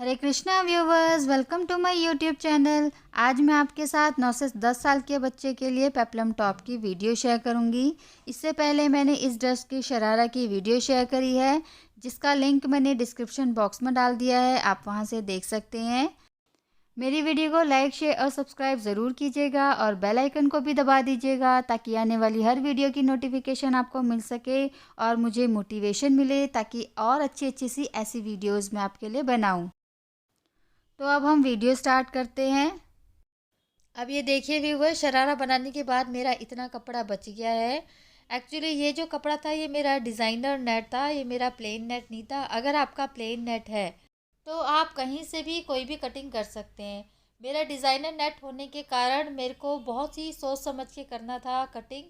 Hare Krishna viewers, welcome to my YouTube channel. आज मैं आपके साथ 9 से 10 साल के बच्चे के लिए पेप्लम टॉप की वीडियो शेयर करूंगी। इससे पहले मैंने इस ड्रेस की शरारा की वीडियो शेयर करी है, जिसका लिंक मैंने डिस्क्रिप्शन बॉक्स में डाल दिया है, आप वहां से देख सकते हैं। मेरी वीडियो को लाइक, शेयर और सब्सक्राइब ज़रूर कीजिएगा और बेल आइकन को भी दबा दीजिएगा, ताकि आने वाली हर वीडियो की नोटिफिकेशन आपको मिल सके और मुझे मोटिवेशन मिले, ताकि और अच्छी अच्छी सी ऐसी वीडियोज़ मैं आपके लिए बनाऊँ। तो अब हम वीडियो स्टार्ट करते हैं। अब ये देखिए व्यूवर, शरारा बनाने के बाद मेरा इतना कपड़ा बच गया है। एक्चुअली ये जो कपड़ा था ये मेरा डिज़ाइनर नेट था, ये मेरा प्लेन नेट नहीं था। अगर आपका प्लेन नेट है तो आप कहीं से भी कोई भी कटिंग कर सकते हैं। मेरा डिज़ाइनर नेट होने के कारण मेरे को बहुत ही सोच समझ के करना था कटिंग,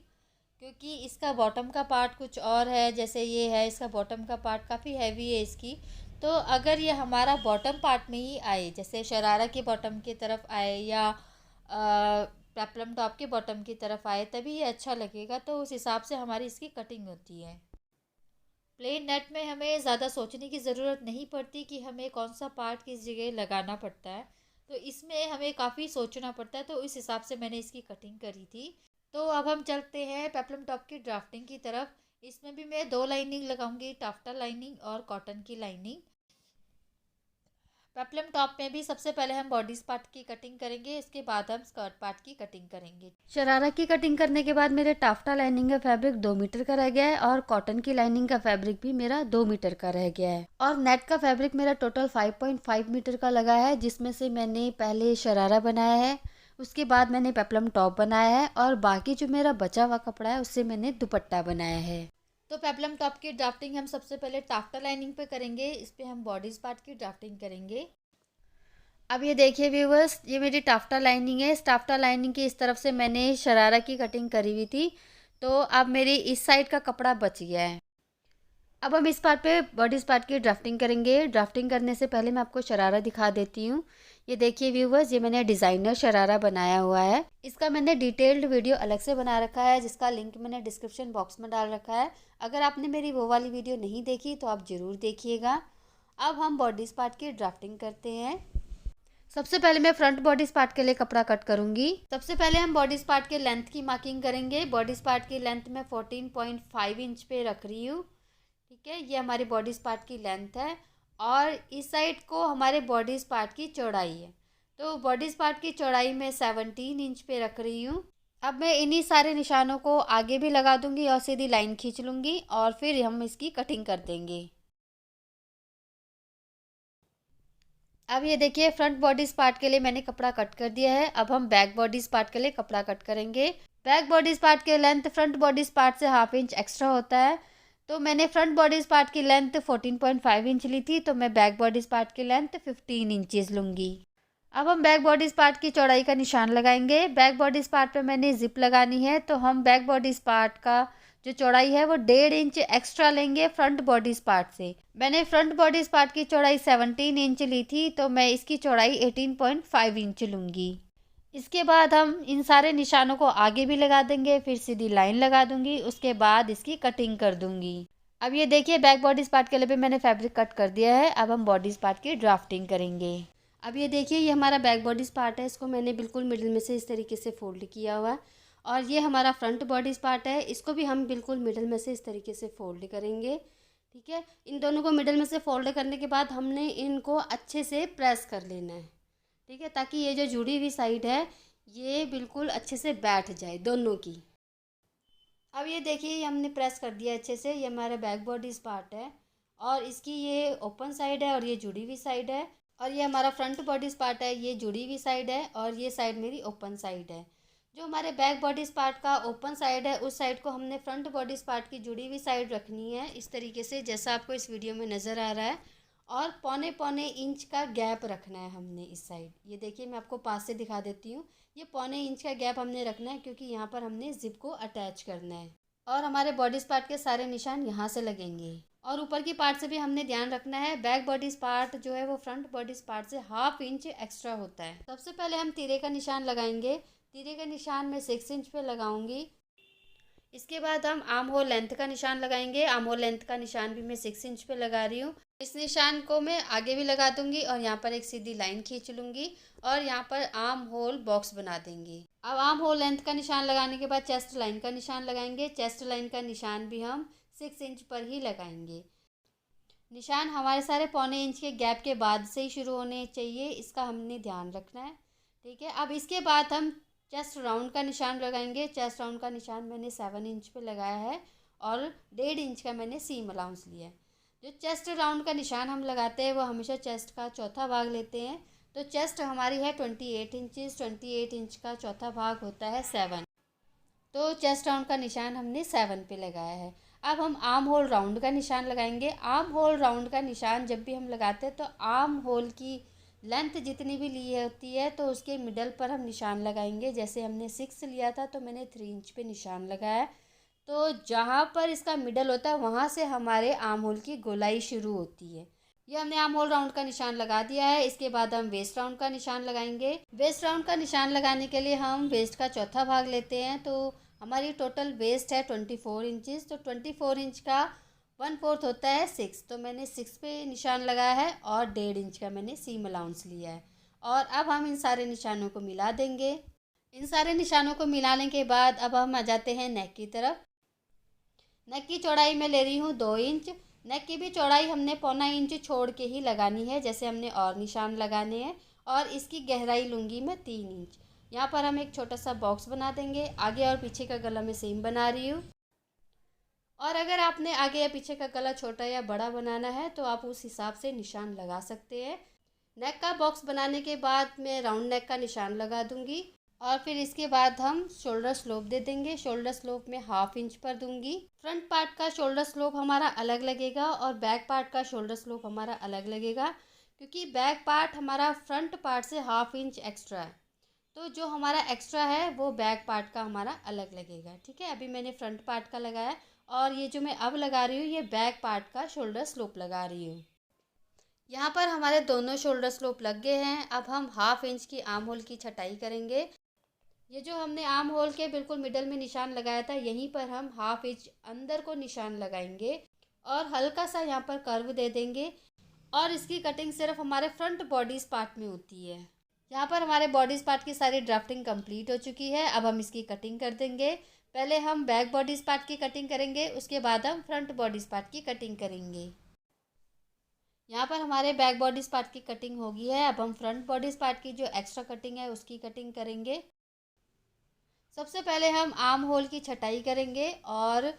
क्योंकि इसका बॉटम का पार्ट कुछ और है, जैसे ये है, इसका बॉटम का पार्ट काफ़ी हैवी है इसकी। तो अगर ये हमारा बॉटम पार्ट में ही आए, जैसे शरारा के बॉटम की तरफ आए या पेप्लम टॉप के बॉटम की तरफ आए, तभी ये अच्छा लगेगा। तो उस हिसाब से हमारी इसकी कटिंग होती है। प्लेन नेट में हमें ज़्यादा सोचने की ज़रूरत नहीं पड़ती कि हमें कौन सा पार्ट किस जगह लगाना पड़ता है। तो इसमें हमें काफ़ी सोचना पड़ता है, तो इस हिसाब से मैंने इसकी कटिंग करी थी। तो अब हम चलते हैं पेप्लम टॉप की ड्राफ्टिंग की तरफ। इसमें भी मैं दो लाइनिंग लगाऊंगी, टाफ्टा लाइनिंग और कॉटन की लाइनिंग। पेप्लम टॉप में भी सबसे पहले हम बॉडी पार्ट की कटिंग करेंगे, इसके बाद हम स्कर्ट पार्ट की कटिंग करेंगे। शरारा की कटिंग करने के बाद मेरे टाफ्टा लाइनिंग का फैब्रिक 2 मीटर का रह गया है और कॉटन की लाइनिंग का फैब्रिक भी मेरा 2 मीटर का रह गया है और नेट का फैब्रिक मेरा टोटल 5.5 मीटर का लगा है, जिसमें से मैंने पहले शरारा बनाया है, उसके बाद मैंने पेप्लम टॉप बनाया है और बाकी जो मेरा बचा हुआ कपड़ा है उससे मैंने दुपट्टा बनाया है। तो पेप्लम टॉप की ड्राफ्टिंग हम सबसे पहले टाफ्टा लाइनिंग पे करेंगे, इस पे हम बॉडीज पार्ट की ड्राफ्टिंग करेंगे। अब ये देखिए व्यूवर्स, ये मेरी टाफ्टा लाइनिंग है। इस टाफ्टा लाइनिंग की इस तरफ से मैंने शरारा की कटिंग करी हुई थी, तो अब मेरी इस साइड का कपड़ा बच गया है। अब हम इस पार्ट पे बॉडीज पार्ट की ड्राफ्टिंग करेंगे। ड्राफ्टिंग करने से पहले मैं आपको शरारा दिखा देती हूँ। ये देखिए व्यूवर्स, ये मैंने डिज़ाइनर शरारा बनाया हुआ है। इसका मैंने डिटेल्ड वीडियो अलग से बना रखा है, जिसका लिंक मैंने डिस्क्रिप्शन बॉक्स में डाल रखा है। अगर आपने मेरी वो वाली वीडियो नहीं देखी तो आप ज़रूर देखिएगा। अब हम बॉडीज पार्ट की ड्राफ्टिंग करते हैं। सबसे पहले मैं फ्रंट बॉडीज पार्ट के लिए कपड़ा कट करूंगी। सबसे पहले हम बॉडीज पार्ट के लेंथ की मार्किंग करेंगे। बॉडीज पार्ट की लेंथ मैं 14.5 इंच पे रख रही हूँ। ठीक है, ये हमारी बॉडीज पार्ट की लेंथ है और इस साइड को हमारे बॉडीज पार्ट की चौड़ाई है। तो बॉडीज पार्ट की चौड़ाई मैं 17 इंच पे रख रही हूँ। अब मैं इन्हीं सारे निशानों को आगे भी लगा दूंगी और सीधी लाइन खींच लूंगी और फिर हम इसकी कटिंग कर देंगे। अब ये देखिए, फ्रंट बॉडीज पार्ट के लिए मैंने कपड़ा कट कर दिया है। अब हम बैक बॉडीज पार्ट के लिए कपड़ा कट करेंगे। बैक बॉडीज पार्ट के लेंथ फ्रंट बॉडीज पार्ट से ½ इंच एक्स्ट्रा होता है। तो मैंने फ्रंट बॉडीज पार्ट की लेंथ 14.5 इंच ली थी, तो मैं बैक बॉडीज पार्ट की लेंथ 15 इंचेस लूंगी। अब हम बैक बॉडीज पार्ट की चौड़ाई का निशान लगाएंगे। बैक बॉडीज पार्ट पे मैंने जिप लगानी है, तो हम बैक बॉडीज पार्ट का जो चौड़ाई है वो 1.5 इंच एक्स्ट्रा लेंगे फ्रंट बॉडीज पार्ट से। मैंने फ्रंट बॉडीज पार्ट की चौड़ाई 17 इंच ली थी, तो मैं इसकी चौड़ाई 18.5 इंच लूँगी। इसके बाद हम इन सारे निशानों को आगे भी लगा देंगे, फिर सीधी लाइन लगा दूंगी, उसके बाद इसकी कटिंग कर दूंगी। अब ये देखिए, बैक बॉडीज पार्ट के लिए भी मैंने फैब्रिक कट कर दिया है। अब हम बॉडीज पार्ट की ड्राफ्टिंग करेंगे। अब ये देखिए, ये हमारा बैक बॉडीज पार्ट है, इसको मैंने बिल्कुल मिडिल में से इस तरीके से फोल्ड किया हुआ है। और ये हमारा फ्रंट बॉडीज पार्ट है, इसको भी हम बिल्कुल मिडिल में से इस तरीके से फोल्ड करेंगे। ठीक है, इन दोनों को मिडिल में से फोल्ड करने के बाद हमने इनको अच्छे से प्रेस कर लेना है। ठीक है, ताकि ये जो जुड़ी हुई साइड है ये बिल्कुल अच्छे से बैठ जाए दोनों की। अब ये देखिए, ये हमने प्रेस कर दिया अच्छे से। ये हमारा बैक बॉडीज पार्ट है और इसकी ये ओपन साइड है और ये जुड़ी हुई साइड है। और ये हमारा फ्रंट बॉडीज पार्ट है, ये जुड़ी हुई साइड है और ये साइड मेरी ओपन साइड है। जो हमारे बैक बॉडीज पार्ट का ओपन साइड है, उस साइड को हमने फ्रंट बॉडीज पार्ट की जुड़ी हुई साइड रखनी है, इस तरीके से जैसा आपको इस वीडियो में नज़र आ रहा है। और पौने पौने इंच का गैप रखना है हमने इस साइड। ये देखिए, मैं आपको पास से दिखा देती हूँ। ये पौने इंच का गैप हमने रखना है, क्योंकि यहाँ पर हमने जिप को अटैच करना है और हमारे बॉडीज पार्ट के सारे निशान यहाँ से लगेंगे। और ऊपर की पार्ट से भी हमने ध्यान रखना है। बैक बॉडीज पार्ट जो है वो फ्रंट बॉडीज पार्ट से ½ इंच एक्स्ट्रा होता है। सबसे पहले हम तीरे का निशान लगाएंगे। तीरे का निशान मैं 6 इंच पे लगाऊंगी। इसके बाद हम आर्म होल लेंथ का निशान लगाएंगे। आर्म होल लेंथ का निशान भी मैं 6 इंच पे लगा रही हूँ। इस निशान को मैं आगे भी लगा दूंगी और यहाँ पर एक सीधी लाइन खींच लूंगी और यहाँ पर आर्म होल बॉक्स बना देंगे। अब आर्म होल लेंथ का निशान लगाने के बाद चेस्ट लाइन का निशान लगाएंगे। चेस्ट लाइन का निशान भी हम 6 इंच पर ही लगाएंगे। निशान हमारे सारे 1.25 इंच के गैप के बाद से ही शुरू होने चाहिए, इसका हमने ध्यान रखना है। ठीक है, अब इसके बाद हम चेस्ट राउंड का निशान लगाएंगे। चेस्ट राउंड का निशान मैंने 7 इंच पे लगाया है और 1.5 इंच का मैंने सीम अलाउंस लिया है। जो चेस्ट राउंड का निशान हम लगाते हैं वो हमेशा चेस्ट का चौथा भाग लेते हैं। तो चेस्ट हमारी है 28 इंचज़, 28 इंच का चौथा भाग होता है 7। तो चेस्ट राउंड का निशान हमने 7 पे लगाया है। अब हम आर्म होल राउंड का निशान लगाएंगे। आर्म होल राउंड का निशान जब भी हम लगाते हैं तो आर्म होल की लेंथ जितनी भी ली होती है तो उसके मिडल पर हम निशान लगाएंगे। जैसे हमने 6 लिया था तो मैंने 3 इंच पे निशान लगाया। तो जहाँ पर इसका मिडल होता है वहाँ से हमारे आर्म होल की गोलाई शुरू होती है। ये हमने आर्म होल राउंड का निशान लगा दिया है। इसके बाद हम वेस्ट राउंड का निशान लगाएंगे। वेस्ट राउंड का निशान लगाने के लिए हम वेस्ट का चौथा भाग लेते हैं। तो हमारी टोटल वेस्ट है 24 इंचज़। तो 24 इंच का 1/4 होता है 6। तो मैंने 6 पे निशान लगाया है और 1.5 इंच का मैंने सीम अलाउंस लिया है। और अब हम इन सारे निशानों को मिला देंगे। इन सारे निशानों को मिलाने के बाद अब हम आ जाते हैं नेक की तरफ। नेक की चौड़ाई मैं ले रही हूँ 2 इंच। नेक की भी चौड़ाई हमने 1.25 इंच छोड़ के ही लगानी है, जैसे हमने और निशान लगाने हैं। और इसकी गहराई लूँगी मैं 3 इंच। यहाँ पर हम एक छोटा सा बॉक्स बना देंगे। आगे और पीछे का गला मैं सेम बना रही हूँ। और अगर आपने आगे या पीछे का गला छोटा या बड़ा बनाना है तो आप उस हिसाब से निशान लगा सकते हैं। नेक का बॉक्स बनाने के बाद मैं राउंड नेक का निशान लगा दूंगी और फिर इसके बाद हम शोल्डर स्लोप दे देंगे। शोल्डर स्लोप में 1/2 इंच पर दूंगी। फ्रंट पार्ट का शोल्डर स्लोप हमारा अलग लगेगा और बैक पार्ट का शोल्डर स्लोप हमारा अलग लगेगा, क्योंकि बैक पार्ट हमारा फ्रंट पार्ट से 1/2 इंच एक्स्ट्रा है। तो जो हमारा एक्स्ट्रा है वो बैक पार्ट का हमारा अलग लगेगा। ठीक है, अभी मैंने फ्रंट पार्ट का लगाया और ये जो मैं अब लगा रही हूँ ये बैक पार्ट का शोल्डर स्लोप लगा रही हूँ। यहाँ पर हमारे दोनों शोल्डर स्लोप लग गए हैं। अब हम 1/2 इंच की आर्म होल की छटाई करेंगे। ये जो हमने आर्म होल के बिल्कुल मिडल में निशान लगाया था यहीं पर हम 1/2 इंच अंदर को निशान लगाएंगे और हल्का सा यहाँ पर कर्व दे देंगे। और इसकी कटिंग सिर्फ हमारे फ्रंट बॉडीज पार्ट में होती है। यहाँ पर हमारे बॉडीज पार्ट की सारी ड्राफ्टिंग कंप्लीट हो चुकी है। अब हम इसकी कटिंग कर देंगे। पहले हम बैक बॉडीज पार्ट की कटिंग करेंगे, उसके बाद हम फ्रंट बॉडीज पार्ट की कटिंग करेंगे। यहाँ पर हमारे बैक बॉडीज पार्ट की कटिंग हो गई है। अब हम फ्रंट बॉडीज पार्ट की जो एक्स्ट्रा कटिंग है उसकी कटिंग करेंगे। सबसे पहले हम आर्म होल की छटाई करेंगे और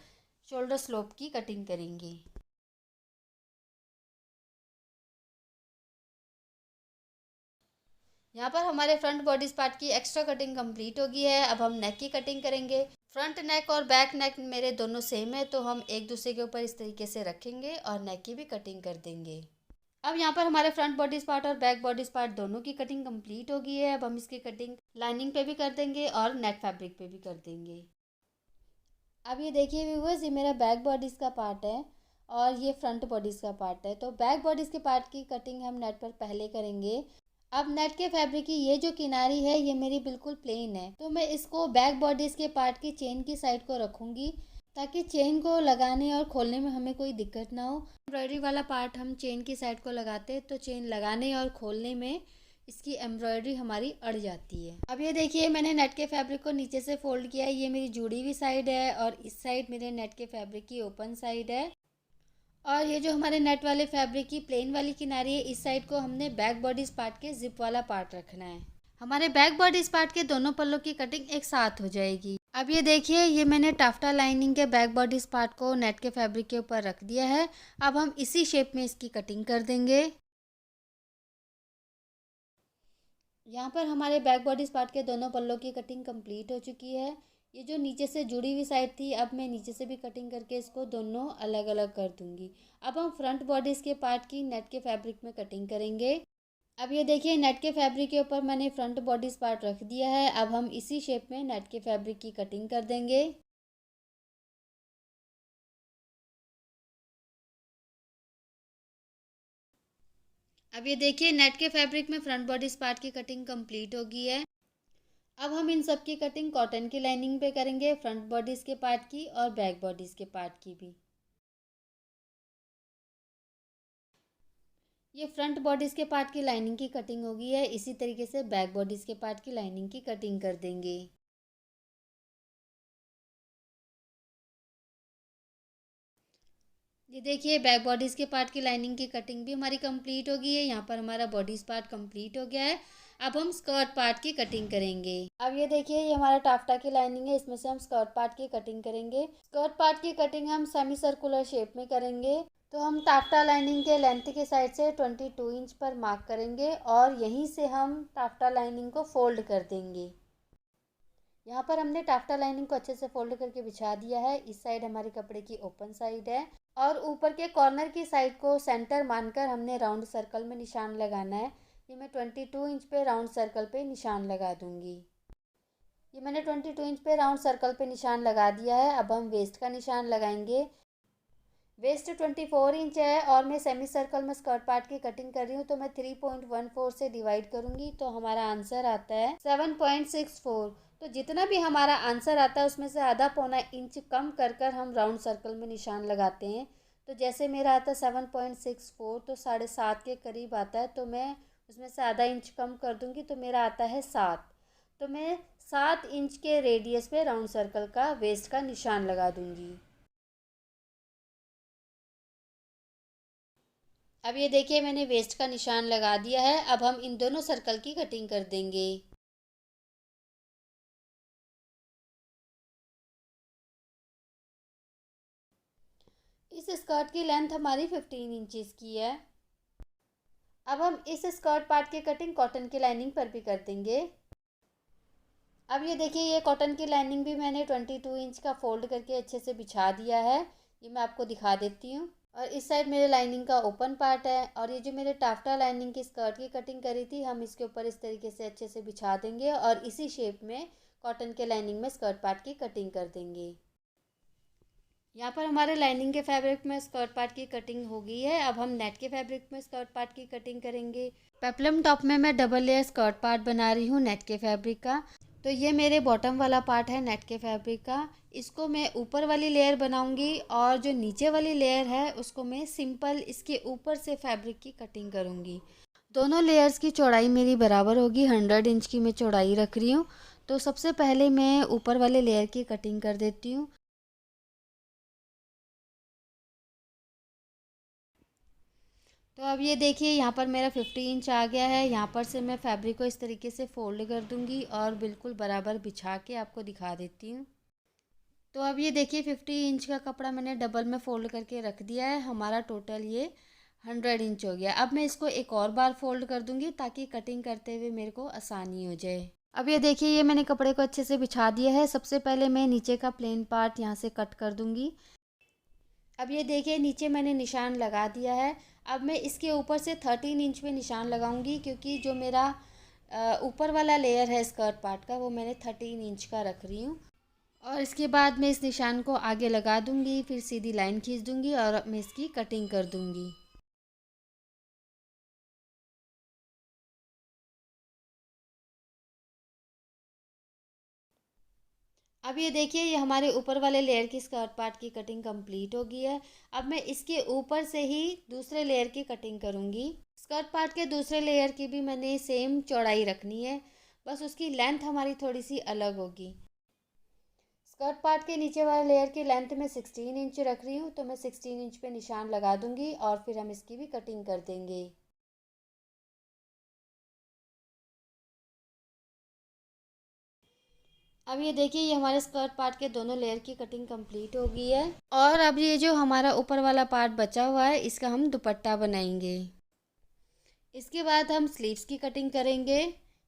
शोल्डर स्लोप की कटिंग करेंगे। यहाँ पर हमारे फ्रंट बॉडीज पार्ट की एक्स्ट्रा कटिंग कंप्लीट हो गई है। अब हम नेक की कटिंग करेंगे। फ्रंट नेक और बैक नेक मेरे दोनों सेम है, तो हम एक दूसरे के ऊपर इस तरीके से रखेंगे और नेक की भी कटिंग कर देंगे। अब यहाँ पर हमारे फ्रंट बॉडीज पार्ट और बैक बॉडीज पार्ट दोनों की कटिंग कंप्लीट हो गई है। अब हम इसकी कटिंग लाइनिंग पे भी कर देंगे और नेट फैब्रिक पे भी कर देंगे। अब ये देखिए व्यूअर्स, ये मेरा बैक बॉडीज़ का पार्ट है और ये फ्रंट बॉडीज़ का पार्ट है। तो बैक बॉडीज़ के पार्ट की कटिंग हम नेट पर पहले करेंगे। अब नेट के फैब्रिक की ये जो किनारी है ये मेरी बिल्कुल प्लेन है, तो मैं इसको बैक बॉडीज़ के पार्ट की चेन की साइड को रखूँगी ताकि चेन को लगाने और खोलने में हमें कोई दिक्कत ना हो। एम्ब्रॉयडरी वाला पार्ट हम चेन की साइड को लगाते हैं तो चेन लगाने और खोलने में इसकी एम्ब्रॉयडरी हमारी अड़ जाती है। अब ये देखिए मैंने नेट के फैब्रिक को नीचे से फोल्ड किया है। ये मेरी जुड़ी हुई साइड है और इस साइड मेरे नेट के फैब्रिक की ओपन साइड है। और ये जो हमारे नेट वाले फैब्रिक की प्लेन वाली किनारी है इस साइड को हमने बैक बॉडीज पार्ट के जिप वाला पार्ट रखना है। हमारे बैक बॉडीज पार्ट के दोनों पल्लों की कटिंग एक साथ हो जाएगी। अब ये देखिए ये मैंने टाफ्टा लाइनिंग के बैक बॉडीज पार्ट को नेट के फैब्रिक के ऊपर रख दिया है। अब हम इसी शेप में इसकी कटिंग कर देंगे। यहाँ पर हमारे बैक बॉडीज पार्ट के दोनों पल्लों की कटिंग कंप्लीट हो चुकी है। ये जो नीचे से जुड़ी हुई साइड थी अब मैं नीचे से भी कटिंग करके इसको दोनों अलग अलग कर दूंगी। अब हम फ्रंट बॉडीज़ के पार्ट की नेट के फैब्रिक में कटिंग करेंगे। अब ये देखिए नेट के फैब्रिक के ऊपर मैंने फ्रंट बॉडीज़ पार्ट रख दिया है। अब हम इसी शेप में नेट के फैब्रिक की कटिंग कर देंगे। अब ये देखिए नेट के फैब्रिक में फ्रंट बॉडीज़ पार्ट की कटिंग कंप्लीट हो गई है। अब हम इन सब की कटिंग कॉटन की लाइनिंग पे करेंगे, फ्रंट बॉडीज़ के पार्ट की और बैक बॉडीज़ के पार्ट की भी। ये फ्रंट बॉडीज़ के पार्ट की लाइनिंग की कटिंग होगी है। इसी तरीके से बैक बॉडीज़ के पार्ट की लाइनिंग की कटिंग कर देंगे। ये देखिए बैक बॉडीज़ के पार्ट की लाइनिंग की कटिंग भी हमारी कंप्लीट हो गई है। यहाँ पर हमारा बॉडीज़ पार्ट कंप्लीट हो गया है। अब हम स्कर्ट पार्ट की कटिंग करेंगे। अब ये देखिए ये हमारा टाफ्टा की लाइनिंग है, इसमें से हम स्कर्ट पार्ट की कटिंग करेंगे। स्कर्ट पार्ट की कटिंग हम सेमी सर्कुलर शेप में करेंगे। तो हम टाफ्टा लाइनिंग के लेंथ के साइड से 22 इंच पर मार्क करेंगे और यहीं से हम टाफ्टा लाइनिंग को फोल्ड कर देंगे। यहाँ पर हमने टाफ्टा लाइनिंग को अच्छे से फोल्ड करके बिछा दिया है। इस साइड हमारे कपड़े की ओपन साइड है और ऊपर के कॉर्नर की साइड को सेंटर मानकर हमने राउंड सर्कल में निशान लगाना है। ये मैं 22 इंच पे राउंड सर्कल पे निशान लगा दूंगी। ये मैंने 22 इंच पे राउंड सर्कल पे निशान लगा दिया है। अब हम वेस्ट का निशान लगाएंगे। वेस्ट 24 इंच है और मैं सेमी सर्कल में स्कर्ट पार्ट की कटिंग कर रही हूँ, तो मैं 3.14 से डिवाइड करूँगी तो हमारा आंसर आता है 7.64। तो जितना भी हमारा आंसर आता है उसमें से आधा पौना इंच कम कर कर हम राउंड सर्कल में निशान लगाते हैं। तो जैसे मेरा आता है 7.64, तो 7.5 के करीब आता है, तो मैं उसमें से आधा इंच कम कर दूँगी तो मेरा आता है 7। तो मैं 7 इंच के रेडियस पे राउंड सर्कल का वेस्ट का निशान लगा दूँगी। अब ये देखिए मैंने वेस्ट का निशान लगा दिया है। अब हम इन दोनों सर्कल की कटिंग कर देंगे। इस स्कर्ट की लेंथ हमारी 15 इंचेस की है। अब हम इस स्कर्ट पार्ट की कटिंग कॉटन की लाइनिंग पर भी कर देंगे। अब ये देखिए ये कॉटन की लाइनिंग भी मैंने 22 इंच का फोल्ड करके अच्छे से बिछा दिया है। ये मैं आपको दिखा देती हूँ। और इस साइड मेरे लाइनिंग का ओपन पार्ट है और ये जो मेरे टाफ्टा लाइनिंग की स्कर्ट की कटिंग करी थी हम इसके ऊपर इस तरीके से अच्छे से बिछा देंगे और इसी शेप में कॉटन के लाइनिंग में स्कर्ट पार्ट की कटिंग कर देंगे। यहाँ पर हमारे लाइनिंग के फैब्रिक में स्कर्ट पार्ट की कटिंग हो गई है। अब हम नेट के फैब्रिक में स्कर्ट पार्ट की कटिंग करेंगे। पेप्लम टॉप में मैं डबल लेयर स्कर्ट पार्ट बना रही हूँ नेट के फैब्रिक का। तो ये मेरे बॉटम वाला पार्ट है नेट के फैब्रिक का। इसको मैं ऊपर वाली लेयर बनाऊंगी और जो नीचे वाली लेयर है उसको मैं सिंपल इसके ऊपर से फैब्रिक की कटिंग करूँगी। दोनों लेयर्स की चौड़ाई मेरी बराबर होगी। 100 इंच की मैं चौड़ाई रख रही हूँ। तो सबसे पहले मैं ऊपर वाले लेयर की कटिंग कर देती हूँ। तो अब ये देखिए यहाँ पर मेरा 50 इंच आ गया है। यहाँ पर से मैं फैब्रिक को इस तरीके से फोल्ड कर दूँगी और बिल्कुल बराबर बिछा के आपको दिखा देती हूँ। तो अब ये देखिए 50 इंच का कपड़ा मैंने डबल में फ़ोल्ड करके रख दिया है। हमारा टोटल ये 100 इंच हो गया। अब मैं इसको एक और बार फोल्ड कर दूँगी ताकि कटिंग करते हुए मेरे को आसानी हो जाए। अब ये देखिए ये मैंने कपड़े को अच्छे से बिछा दिया है। सबसे पहले मैं नीचे का प्लेन पार्ट यहाँ से कट कर दूँगी। अब ये देखिए नीचे मैंने निशान लगा दिया है। अब मैं इसके ऊपर से 13 इंच पे निशान लगाऊंगी क्योंकि जो मेरा ऊपर वाला लेयर है स्कर्ट पार्ट का वो मैंने 13 इंच का रख रही हूँ। और इसके बाद मैं इस निशान को आगे लगा दूंगी, फिर सीधी लाइन खींच दूंगी और मैं इसकी कटिंग कर दूंगी। अब ये देखिए ये हमारे ऊपर वाले लेयर की स्कर्ट पार्ट की कटिंग कंप्लीट हो गई है। अब मैं इसके ऊपर से ही दूसरे लेयर की कटिंग करूँगी। स्कर्ट पार्ट के दूसरे लेयर की भी मैंने सेम चौड़ाई रखनी है, बस उसकी लेंथ हमारी थोड़ी सी अलग होगी। स्कर्ट पार्ट के नीचे वाले लेयर की लेंथ में 16 इंच रख रही हूँ, तो मैं 16 इंच पे निशान लगा दूंगी और फिर हम इसकी भी कटिंग कर देंगे। अब ये देखिए ये हमारे स्कर्ट पार्ट के दोनों लेयर की कटिंग कंप्लीट हो गई है और अब ये जो हमारा ऊपर वाला पार्ट बचा हुआ है इसका हम दुपट्टा बनाएंगे। इसके बाद हम स्लीव्स की कटिंग करेंगे।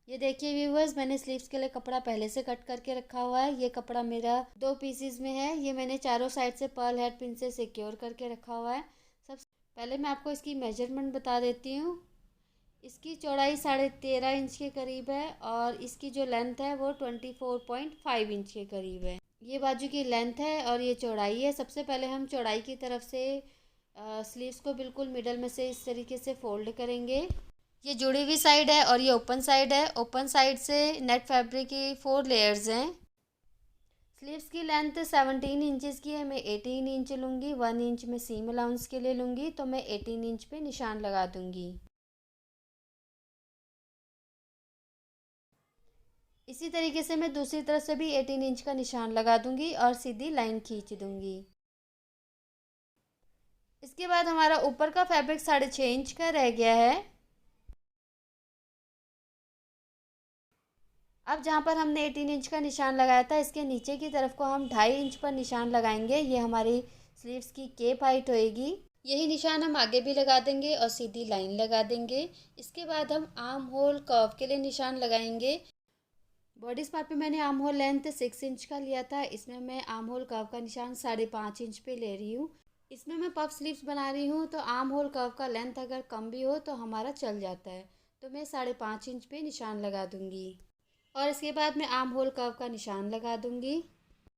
ये देखिए व्यूवर्स मैंने स्लीव्स के लिए कपड़ा पहले से कट करके रखा हुआ है। ये कपड़ा मेरा 2 पीसेस में है। ये मैंने चारों साइड से पर्ल हेड पिन से सिक्योर करके रखा हुआ है। सबसे पहले मैं आपको इसकी मेजरमेंट बता देती हूँ। इसकी चौड़ाई 13.5 इंच के करीब है और इसकी जो लेंथ है वो 24.5 इंच के करीब है। ये बाजू की लेंथ है और ये चौड़ाई है। सबसे पहले हम चौड़ाई की तरफ से स्लीव्स को बिल्कुल मिडल में से इस तरीके से फोल्ड करेंगे। ये जुड़ी हुई साइड है और ये ओपन साइड है। ओपन साइड से नेट फैब्रिक की 4 लेयर्स हैं। स्लीव्स की लेंथ 17 इंचज़ की है, मैं 18 इंच लूँगी। 1 इंच में सीम अलाउंस के लिए लूँगी, तो मैं 18 इंच पे निशान लगा दूँगी। इसी तरीके से मैं दूसरी तरफ से भी 18 इंच का निशान लगा दूँगी और सीधी लाइन खींच दूँगी। इसके बाद हमारा ऊपर का फैब्रिक 6.5 इंच का रह गया है। अब जहाँ पर हमने 18 इंच का निशान लगाया था, इसके नीचे की तरफ को हम 2.5 इंच पर निशान लगाएंगे। ये हमारी स्लीव्स की केप हाइट होएगी। यही निशान हम आगे भी लगा देंगे और सीधी लाइन लगा देंगे। इसके बाद हम आर्म होल कर्व के लिए निशान लगाएंगे। बॉडी पार्ट पे मैंने आर्म होल लेंथ 6 इंच का लिया था, इसमें मैं आर्म होल कर्व का निशान 5.5 इंच पे ले रही हूँ। इसमें मैं पफ स्लीव्स बना रही हूँ, तो आर्म होल कर्व का लेंथ अगर कम भी हो तो हमारा चल जाता है। तो मैं 5.5 इंच पे निशान लगा दूँगी और इसके बाद मैं आर्म होल कर्व का निशान लगा दूँगी।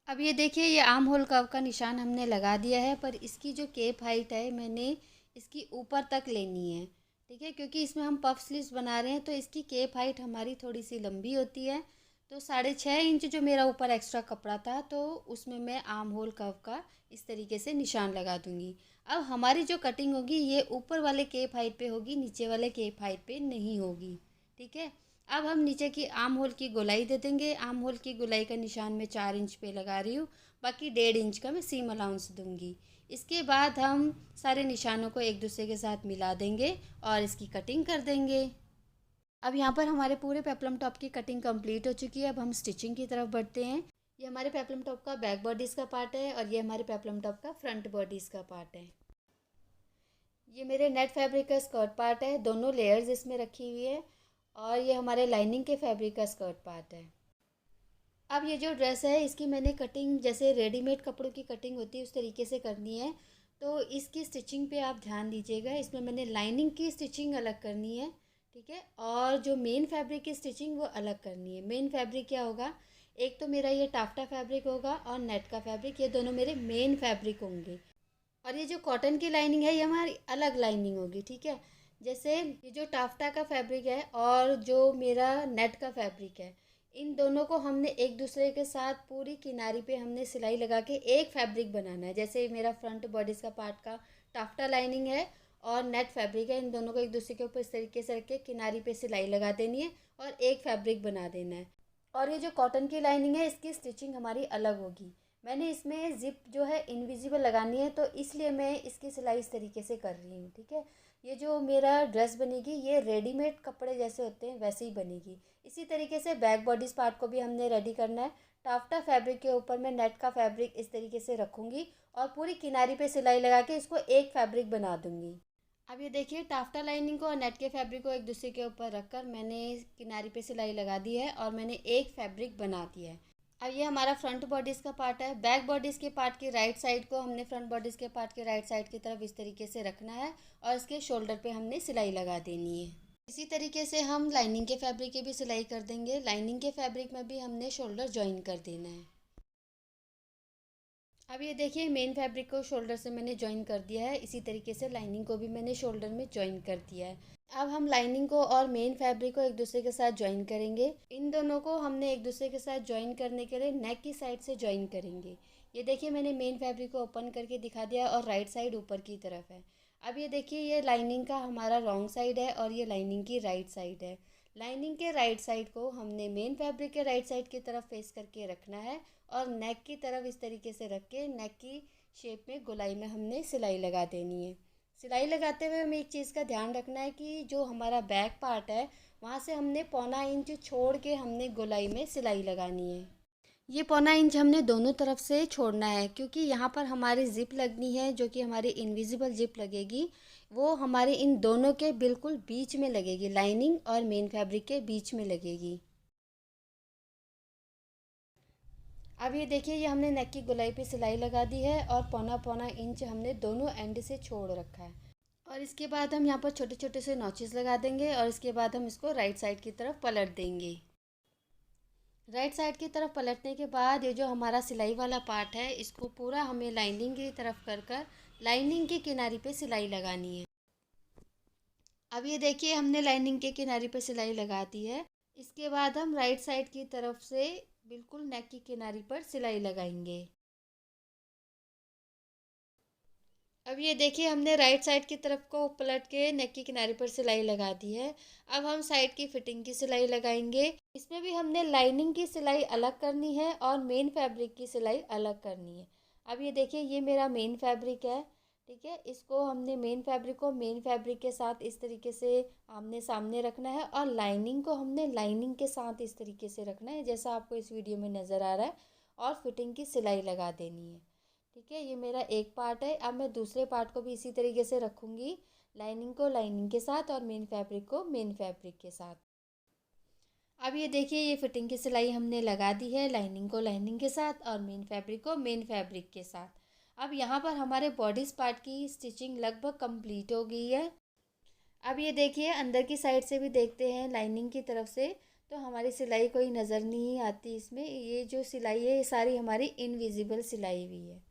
अब ये देखिए, ये आर्म होल कर्व का निशान हमने लगा दिया है, पर इसकी जो केप हाइट है मैंने इसकी ऊपर तक लेनी है। ठीक है, क्योंकि इसमें हम पफ स्लीव्स बना रहे हैं, तो इसकी केप हाइट हमारी थोड़ी सी लंबी होती है। तो 6.5 इंच जो मेरा ऊपर एक्स्ट्रा कपड़ा था, तो उसमें मैं आर्म होल कर्व का इस तरीके से निशान लगा दूंगी। अब हमारी जो कटिंग होगी ये ऊपर वाले केप हाइट पे होगी, नीचे वाले केप हाइट पे नहीं होगी। ठीक है, अब हम नीचे की आर्म होल की गोलाई दे देंगे। आर्म होल की गोलाई का निशान मैं 4 इंच पे लगा रही हूँ, बाकी 1.5 इंच का मैं सीम अलाउंस दूंगी। इसके बाद हम सारे निशानों को एक दूसरे के साथ मिला देंगे और इसकी कटिंग कर देंगे। अब यहाँ पर हमारे पूरे पेप्लम टॉप की कटिंग कंप्लीट हो चुकी है। अब हम स्टिचिंग की तरफ बढ़ते हैं। ये हमारे पेप्लम टॉप का बैक बॉडीज़ का पार्ट है और ये हमारे पेप्लम टॉप का फ्रंट बॉडीज़ का पार्ट है। ये मेरे नेट फैब्रिक का स्कर्ट पार्ट है, दोनों लेयर्स इसमें रखी हुई है। और ये हमारे लाइनिंग के फैब्रिक का स्कर्ट पार्ट है। अब ये जो ड्रेस है इसकी मैंने कटिंग जैसे रेडीमेड कपड़ों की कटिंग होती है उस तरीके से करनी है। तो इसकी स्टिचिंग पे आप ध्यान दीजिएगा। इसमें मैंने लाइनिंग की स्टिचिंग अलग करनी है। ठीक है, और जो मेन फैब्रिक की स्टिचिंग वो अलग करनी है। मेन फैब्रिक क्या होगा, एक तो मेरा ये टाफ्टा फैब्रिक होगा और नेट का फैब्रिक, ये दोनों मेरे मेन फैब्रिक होंगे। और ये जो कॉटन की लाइनिंग है ये हमारी अलग लाइनिंग होगी। ठीक है, जैसे ये जो टाफ्टा का फैब्रिक है और जो मेरा नेट का फैब्रिक है, इन दोनों को हमने एक दूसरे के साथ पूरी किनारी पे हमने सिलाई लगा के एक फैब्रिक बनाना है। जैसे मेरा फ्रंट बॉडीज़ का पार्ट का टाफ्टा लाइनिंग है और नेट फैब्रिक है, इन दोनों को एक दूसरे के ऊपर इस तरीके से रख के किनारी पे सिलाई लगा देनी है और एक फैब्रिक बना देना है। और ये जो कॉटन की लाइनिंग है इसकी स्टिचिंग हमारी अलग होगी। मैंने इसमें ज़िप जो है इनविजिबल लगानी है, तो इसलिए मैं इसकी सिलाई इस तरीके से कर रही हूँ। ठीक है, ये जो मेरा ड्रेस बनेगी ये रेडीमेड कपड़े जैसे होते हैं वैसे ही बनेगी। इसी तरीके से बैक बॉडीज़ पार्ट को भी हमने रेडी करना है। टाफ्टा फैब्रिक के ऊपर मैं नेट का फैब्रिक इस तरीके से रखूँगी और पूरी किनारी पे सिलाई लगा के इसको एक फैब्रिक बना दूँगी। अब ये देखिए, टाफ्टा लाइनिंग को और नेट के फैब्रिक को एक दूसरे के ऊपर रखकर मैंने किनारी पे सिलाई लगा दी है और मैंने एक फैब्रिक बना दिया है। अब ये हमारा फ्रंट बॉडीज़ का पार्ट है। बैक बॉडीज़ के पार्ट की राइट साइड को हमने फ्रंट बॉडीज़ के पार्ट के राइट साइड की तरफ इस तरीके से रखना है और इसके शोल्डर पे हमने सिलाई लगा देनी है। इसी तरीके से हम लाइनिंग के फैब्रिक की भी सिलाई कर देंगे। लाइनिंग के फैब्रिक में भी हमने शोल्डर जॉइन कर देना है। अब ये देखिए, मेन फैब्रिक को शोल्डर से मैंने जॉइन कर दिया है। इसी तरीके से लाइनिंग को भी मैंने शोल्डर में जॉइन कर दिया है। अब हम लाइनिंग को और मेन फैब्रिक को एक दूसरे के साथ जॉइन करेंगे। इन दोनों को हमने एक दूसरे के साथ जॉइन करने के लिए नेक की साइड से जॉइन करेंगे। ये देखिए, मैंने मेन फैब्रिक को ओपन करके दिखा दिया और राइट साइड ऊपर की तरफ है। अब ये देखिए, ये लाइनिंग का हमारा रॉन्ग साइड है और ये लाइनिंग की राइट साइड है। लाइनिंग के राइट साइड को हमने मेन फैब्रिक के राइट साइड की तरफ फेस करके रखना है और नेक की तरफ इस तरीके से रख के नेक की शेप में गोलाई में हमने सिलाई लगा देनी है। सिलाई लगाते हुए हमें एक चीज़ का ध्यान रखना है कि जो हमारा बैक पार्ट है वहाँ से हमने 1.25 इंच छोड़ के हमने गोलाई में सिलाई लगानी है। ये 1.25 इंच हमने दोनों तरफ से छोड़ना है, क्योंकि यहाँ पर हमारी ज़िप लगनी है जो कि हमारी इनविजिबल ज़िप लगेगी। वो हमारे इन दोनों के बिल्कुल बीच में लगेगी, लाइनिंग और मेन फैब्रिक के बीच में लगेगी। अब ये देखिए, ये हमने नेक की गोलाई पे सिलाई लगा दी है और 1.25 इंच हमने दोनों एंड से छोड़ रखा है। और इसके बाद हम यहाँ पर छोटे छोटे से नॉचेस लगा देंगे और इसके बाद हम इसको राइट साइड की तरफ पलट देंगे। राइट साइड की तरफ पलटने के बाद ये जो हमारा सिलाई वाला पार्ट है इसको पूरा हमें लाइनिंग की तरफ कर लाइनिंग की किनारी पे सिलाई लगानी है। अब ये देखिए, हमने लाइनिंग के किनारे पे सिलाई लगा दी है। इसके बाद हम राइट साइड की तरफ से बिल्कुल नेक की किनारी पर सिलाई लगाएंगे। अब ये देखिए हमने राइट साइड की तरफ को पलट के नेक की किनारे पर सिलाई लगा दी है। अब हम साइड की फिटिंग की सिलाई लगाएंगे। इसमें भी हमने लाइनिंग की सिलाई अलग करनी है और मेन फैब्रिक की सिलाई अलग करनी है। अब ये देखिए ये मेरा मेन फैब्रिक है, ठीक है। इसको हमने मेन फैब्रिक को मेन फैब्रिक के साथ इस तरीके से आमने सामने रखना है और लाइनिंग को हमने लाइनिंग के साथ इस तरीके से रखना है जैसा आपको इस वीडियो में नज़र आ रहा है, और फिटिंग की सिलाई लगा देनी है, ठीक है। ये मेरा एक पार्ट है। अब मैं दूसरे पार्ट को भी इसी तरीके से रखूँगी, लाइनिंग को लाइनिंग के साथ और मेन फैब्रिक को मेन फैब्रिक के साथ। अब ये देखिए ये फिटिंग की सिलाई हमने लगा दी है, लाइनिंग को लाइनिंग के साथ और मेन फैब्रिक को मेन फैब्रिक के साथ। अब यहाँ पर हमारे बॉडीज़ पार्ट की स्टिचिंग लगभग कंप्लीट हो गई है। अब ये देखिए अंदर की साइड से भी देखते हैं लाइनिंग की तरफ से, तो हमारी सिलाई कोई नज़र नहीं आती इसमें। ये जो सिलाई है ये सारी हमारी इनविजिबल सिलाई हुई है।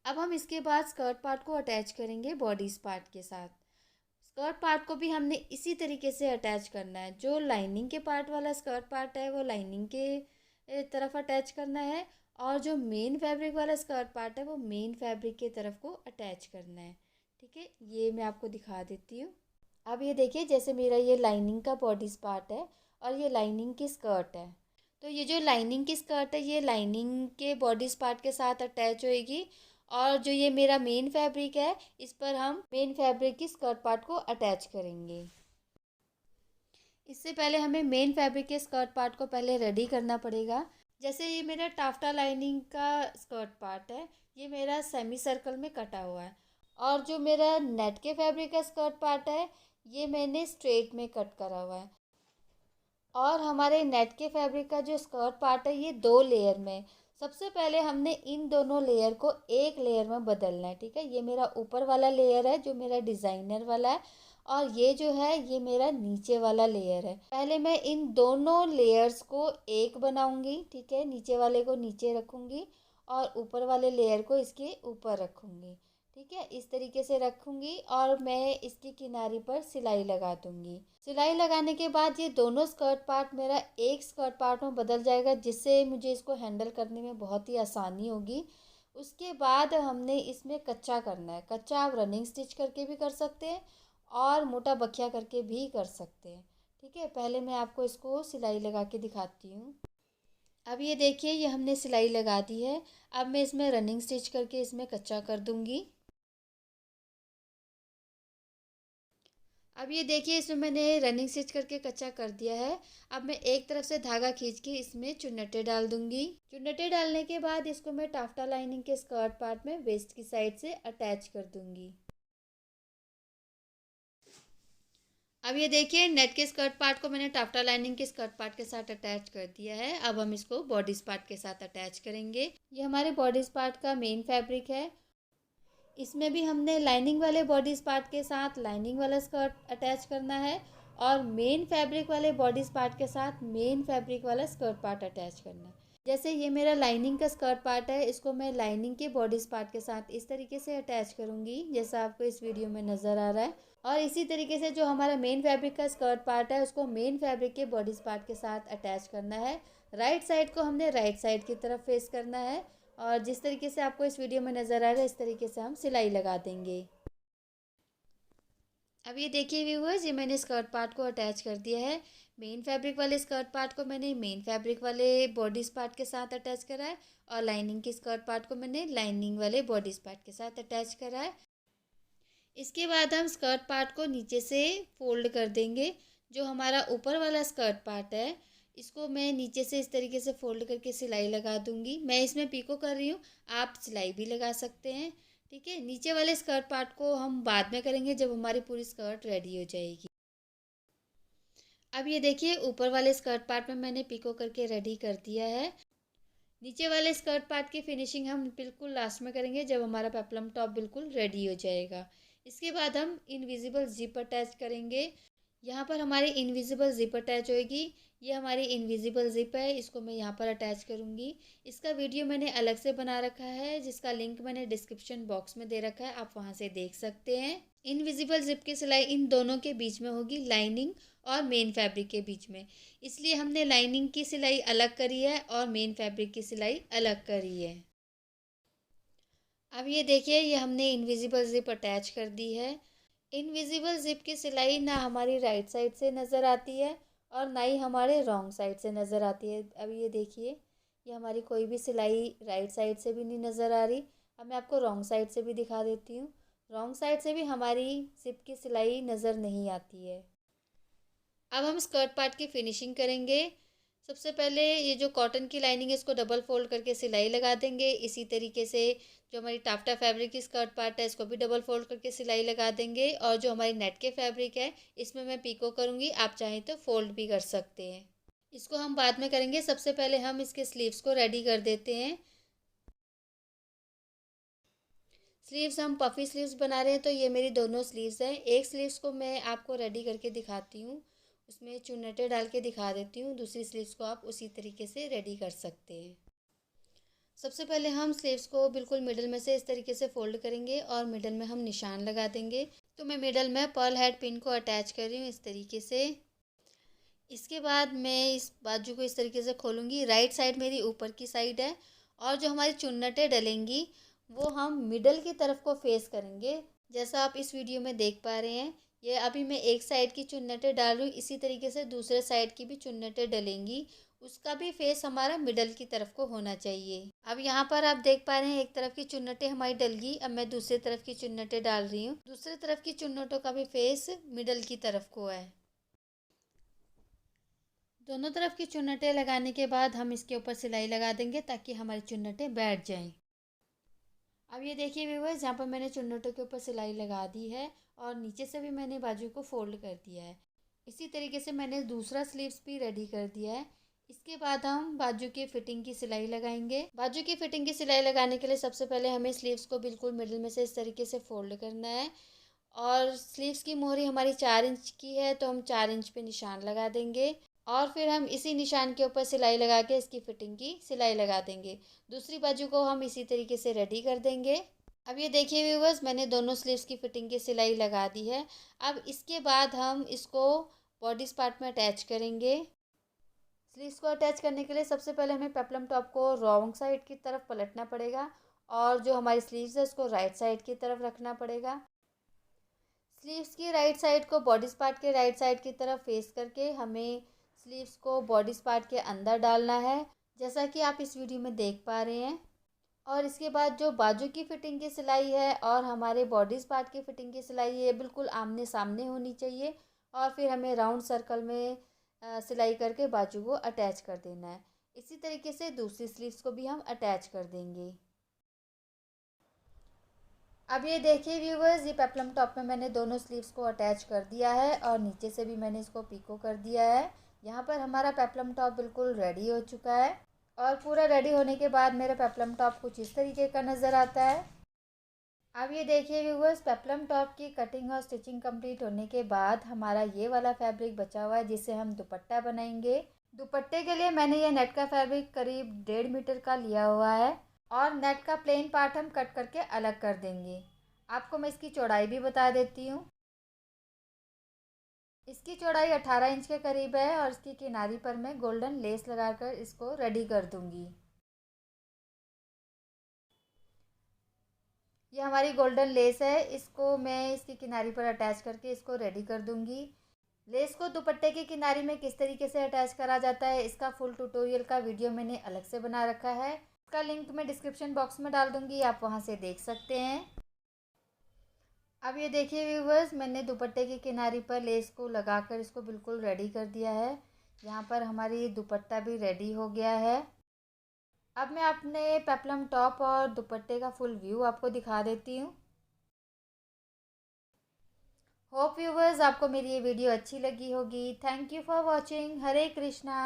अब हम इसके बाद स्कर्ट पार्ट को अटैच करेंगे बॉडीज पार्ट के साथ। स्कर्ट पार्ट को भी हमने इसी तरीके से अटैच करना है। जो लाइनिंग के पार्ट वाला स्कर्ट पार्ट है वो लाइनिंग के तरफ अटैच करना है, और जो मेन फैब्रिक वाला स्कर्ट पार्ट है वो मेन फैब्रिक के तरफ को अटैच करना है, ठीक है। ये मैं आपको दिखा देती हूँ। अब ये देखिए जैसे मेरा ये लाइनिंग का बॉडीज पार्ट है और ये लाइनिंग की स्कर्ट है, तो ये जो लाइनिंग की स्कर्ट है ये लाइनिंग के बॉडीज पार्ट के साथ अटैच होएगी, और जो ये मेरा मेन फैब्रिक है इस पर हम मेन फैब्रिक की स्कर्ट पार्ट को अटैच करेंगे। इससे पहले हमें मेन फैब्रिक के स्कर्ट पार्ट को पहले रेडी करना पड़ेगा। जैसे ये मेरा टाफ्टा लाइनिंग का स्कर्ट पार्ट है, ये मेरा सेमी सर्कल में कटा हुआ है, और जो मेरा नेट के फैब्रिक का स्कर्ट पार्ट है ये मैंने स्ट्रेट में कट करा हुआ है। और हमारे नेट के फैब्रिक का जो स्कर्ट पार्ट है ये दो लेयर में। सबसे पहले हमने इन दोनों लेयर को एक लेयर में बदलना है, ठीक है। ये मेरा ऊपर वाला लेयर है जो मेरा डिज़ाइनर वाला है, और ये जो है ये मेरा नीचे वाला लेयर है। पहले मैं इन दोनों लेयर्स को एक बनाऊंगी, ठीक है। नीचे वाले को नीचे रखूंगी और ऊपर वाले लेयर को इसके ऊपर रखूंगी, ठीक है। इस तरीके से रखूंगी और मैं इसकी किनारी पर सिलाई लगा दूंगी। सिलाई लगाने के बाद ये दोनों स्कर्ट पार्ट मेरा एक स्कर्ट पार्ट में बदल जाएगा, जिससे मुझे इसको हैंडल करने में बहुत ही आसानी होगी। उसके बाद हमने इसमें कच्चा करना है। कच्चा आप रनिंग स्टिच करके भी कर सकते हैं और मोटा बखिया करके भी कर सकते हैं, ठीक है। पहले मैं आपको इसको सिलाई लगा के दिखाती हूँ। अब ये देखिए ये हमने सिलाई लगा दी है। अब मैं इसमें रनिंग स्टिच करके इसमें कच्चा कर दूंगी। अब ये देखिए इसमें मैंने रनिंग स्टिच करके कच्चा कर दिया है। अब मैं एक तरफ से धागा खींच के इसमें चुन्नटे डाल दूंगी। चुन्नटे डालने के बाद इसको मैं टाफ्टा लाइनिंग के स्कर्ट पार्ट में वेस्ट की साइड से अटैच कर दूंगी। अब ये देखिए नेट के स्कर्ट पार्ट को मैंने टाफ्टा लाइनिंग के स्कर्ट पार्ट के साथ अटैच कर दिया है। अब हम इसको बॉडीज पार्ट के साथ अटैच करेंगे। ये हमारे बॉडीज पार्ट का मेन फैब्रिक है। इसमें भी हमने लाइनिंग वाले बॉडीज पार्ट के साथ लाइनिंग वाला स्कर्ट अटैच करना है, और मेन फैब्रिक वाले बॉडीज पार्ट के साथ मेन फैब्रिक वाला स्कर्ट पार्ट अटैच करना है। जैसे ये मेरा लाइनिंग का स्कर्ट पार्ट है, इसको मैं लाइनिंग के बॉडीज पार्ट के साथ इस तरीके से अटैच करूँगी जैसा आपको इस वीडियो में नज़र आ रहा है। और इसी तरीके से जो हमारा मेन फैब्रिक का स्कर्ट पार्ट है उसको मेन फैब्रिक के बॉडीज पार्ट के साथ अटैच करना है। राइट साइड को हमने राइट साइड की तरफ फेस करना है, और जिस तरीके से आपको इस वीडियो में नज़र आ रहा है इस तरीके से हम सिलाई लगा देंगे। अब ये देखिए व्यूअर्स ये मैंने स्कर्ट पार्ट को अटैच कर दिया है। मेन फैब्रिक वाले स्कर्ट पार्ट को मैंने मेन फैब्रिक वाले बॉडीज पार्ट के साथ अटैच करा है, और लाइनिंग की स्कर्ट पार्ट को मैंने लाइनिंग वाले बॉडीज पार्ट के साथ अटैच करा है। इसके बाद हम स्कर्ट पार्ट को नीचे से फोल्ड कर देंगे। जो हमारा ऊपर वाला स्कर्ट पार्ट है इसको मैं नीचे से इस तरीके से फोल्ड करके सिलाई लगा दूंगी। मैं इसमें पीको कर रही हूँ, आप सिलाई भी लगा सकते हैं, ठीक है। नीचे वाले स्कर्ट पार्ट को हम बाद में करेंगे जब हमारी पूरी स्कर्ट रेडी हो जाएगी। अब ये देखिए ऊपर वाले स्कर्ट पार्ट में मैंने पीको करके रेडी कर दिया है। नीचे वाले स्कर्ट पार्ट की फिनिशिंग हम बिल्कुल लास्ट में करेंगे जब हमारा पेप्लम टॉप बिल्कुल रेडी हो जाएगा। इसके बाद हम इनविजिबल जिप अटैच करेंगे। यहाँ पर हमारी इनविजिबल जिप अटैच होएगी। ये हमारी इनविजिबल जिप है, इसको मैं यहाँ पर अटैच करूँगी। इसका वीडियो मैंने अलग से बना रखा है जिसका लिंक मैंने डिस्क्रिप्शन बॉक्स में दे रखा है, आप वहाँ से देख सकते हैं। इनविजिबल जिप की सिलाई इन दोनों के बीच में होगी, लाइनिंग और मेन फैब्रिक के बीच में, इसलिए हमने लाइनिंग की सिलाई अलग करी है और मेन फैब्रिक की सिलाई अलग करी है। अब ये देखिए, ये हमने इनविजिबल ज़िप अटैच कर दी है। इनविजिबल ज़िप की सिलाई ना हमारी राइट साइड से नज़र आती है और ना ही हमारे रॉन्ग साइड से नज़र आती है। अब ये देखिए, ये हमारी कोई भी सिलाई राइट साइड से भी नहीं नज़र आ रही। अब मैं आपको रॉन्ग साइड से भी दिखा देती हूँ। रॉन्ग साइड से भी हमारी ज़िप की सिलाई नज़र नहीं आती है। अब हम स्कर्ट पार्ट की फिनिशिंग करेंगे। सबसे पहले ये जो कॉटन की लाइनिंग है इसको डबल फोल्ड करके सिलाई लगा देंगे। इसी तरीके से जो हमारी टाफ्टा फैब्रिक की स्कर्ट पार्ट है इसको भी डबल फोल्ड करके सिलाई लगा देंगे। और जो हमारी नेट के फैब्रिक है इसमें मैं पीको करूँगी, आप चाहें तो फोल्ड भी कर सकते हैं। इसको हम बाद में करेंगे, सबसे पहले हम इसके स्लीव्स को रेडी कर देते हैं। स्लीव्स हम पफ़ी स्लीव्स बना रहे हैं, तो ये मेरी दोनों स्लीव्स हैं। एक स्लीव्स को मैं आपको रेडी करके दिखाती हूँ, उसमें चुन्नटें डाल के दिखा देती हूँ। दूसरी स्लीव्स को आप उसी तरीके से रेडी कर सकते हैं। सबसे पहले हम स्लीव्स को बिल्कुल मिडल में से इस तरीके से फोल्ड करेंगे और मिडल में हम निशान लगा देंगे। तो मैं मिडल में पर्ल हेड पिन को अटैच कर रही हूँ इस तरीके से। इसके बाद मैं इस बाजू को इस तरीके से खोलूँगी। राइट साइड मेरी ऊपर की साइड है और जो हमारी चुन्नटें डलेंगी वो हम मिडल की तरफ को फेस करेंगे। जैसा आप इस वीडियो में देख पा रहे हैं, ये अभी मैं एक साइड की चुन्नटें डाल रही हूँ, इसी तरीके से दूसरे साइड की भी चुन्नटें डलेंगी। उसका भी फेस हमारा मिडल की तरफ को होना चाहिए। अब यहाँ पर आप देख पा रहे हैं एक तरफ की चुन्नटें हमारी डल गई। अब मैं दूसरी तरफ की चुन्नटें डाल रही हूँ। दूसरी तरफ की चुन्नटों का भी फेस मिडल की तरफ को है। दोनों तरफ की चुन्नटें लगाने के बाद हम इसके ऊपर सिलाई लगा देंगे ताकि हमारी चुन्नटें बैठ जाएं। अब ये देखिए व्यूअर्स, यहाँ पर मैंने चुन्नटों के ऊपर सिलाई लगा दी है और नीचे से भी मैंने बाजू को फोल्ड कर दिया है। इसी तरीके से मैंने दूसरा स्लीव्स भी रेडी कर दिया है। इसके बाद हम बाजू की फिटिंग की सिलाई लगाएंगे। बाजू की फिटिंग की सिलाई लगाने के लिए सबसे पहले हमें स्लीव्स को बिल्कुल मिडिल में से इस तरीके से फोल्ड करना है और स्लीव्स की मोहरी हमारी 4 इंच की है, तो हम 4 इंच पे निशान लगा देंगे और फिर हम इसी निशान के ऊपर सिलाई लगा के इसकी फिटिंग की सिलाई लगा देंगे। दूसरी बाजू को हम इसी तरीके से रेडी कर देंगे। अब ये देखिए व्यूवर्स, मैंने दोनों स्लीव्स की फिटिंग की सिलाई लगा दी है। अब इसके बाद हम इसको बॉडीज पार्ट में अटैच करेंगे। स्लीव्स को अटैच करने के लिए सबसे पहले हमें पेप्लम टॉप को रॉन्ग साइड की तरफ पलटना पड़ेगा और जो हमारी स्लीव्स है उसको राइट साइड की तरफ रखना पड़ेगा। स्लीव्स की राइट साइड को बॉडीज पार्ट के राइट साइड की तरफ फेस करके हमें स्लीव्स को बॉडीज पार्ट के अंदर डालना है, जैसा कि आप इस वीडियो में देख पा रहे हैं। और इसके बाद जो बाजू की फिटिंग की सिलाई है और हमारे बॉडीज पार्ट की फिटिंग की सिलाई है, ये बिल्कुल आमने सामने होनी चाहिए और फिर हमें राउंड सर्कल में सिलाई करके बाजू को अटैच कर देना है। इसी तरीके से दूसरी स्लीव्स को भी हम अटैच कर देंगे। अब ये देखिए व्यूवर्स, ये पेप्लम टॉप में मैंने दोनों स्लीव्स को अटैच कर दिया है और नीचे से भी मैंने इसको पीको कर दिया है। यहाँ पर हमारा पेप्लम टॉप बिल्कुल रेडी हो चुका है और पूरा रेडी होने के बाद मेरा पेप्लम टॉप कुछ इस तरीके का नज़र आता है। अब ये देखिए व्यूवर्स, पेप्लम टॉप की कटिंग और स्टिचिंग कंप्लीट होने के बाद हमारा ये वाला फैब्रिक बचा हुआ है जिससे हम दुपट्टा बनाएंगे। दुपट्टे के लिए मैंने ये नेट का फैब्रिक करीब 1.5 मीटर का लिया हुआ है और नेट का प्लेन पार्ट हम कट करके अलग कर देंगे। आपको मैं इसकी चौड़ाई भी बता देती हूँ। इसकी चौड़ाई 18 इंच के करीब है और इसकी किनारी पर मैं गोल्डन लेस लगाकर इसको रेडी कर दूंगी। ये हमारी गोल्डन लेस है, इसको मैं इसकी किनारी पर अटैच करके इसको रेडी कर दूंगी। लेस को दुपट्टे की किनारी में किस तरीके से अटैच करा जाता है, इसका फुल ट्यूटोरियल का वीडियो मैंने अलग से बना रखा है। इसका लिंक मैं डिस्क्रिप्शन बॉक्स में डाल दूंगी, आप वहां से देख सकते हैं। अब ये देखिए व्यूवर्स, मैंने दुपट्टे की किनारी पर लेस को लगाकर इसको बिल्कुल रेडी कर दिया है। यहाँ पर हमारी दुपट्टा भी रेडी हो गया है। अब मैं अपने पेप्लम टॉप और दुपट्टे का फुल व्यू आपको दिखा देती हूँ। होप व्यूवर्स आपको मेरी ये वीडियो अच्छी लगी होगी। Thank you for watching. Hare Krishna.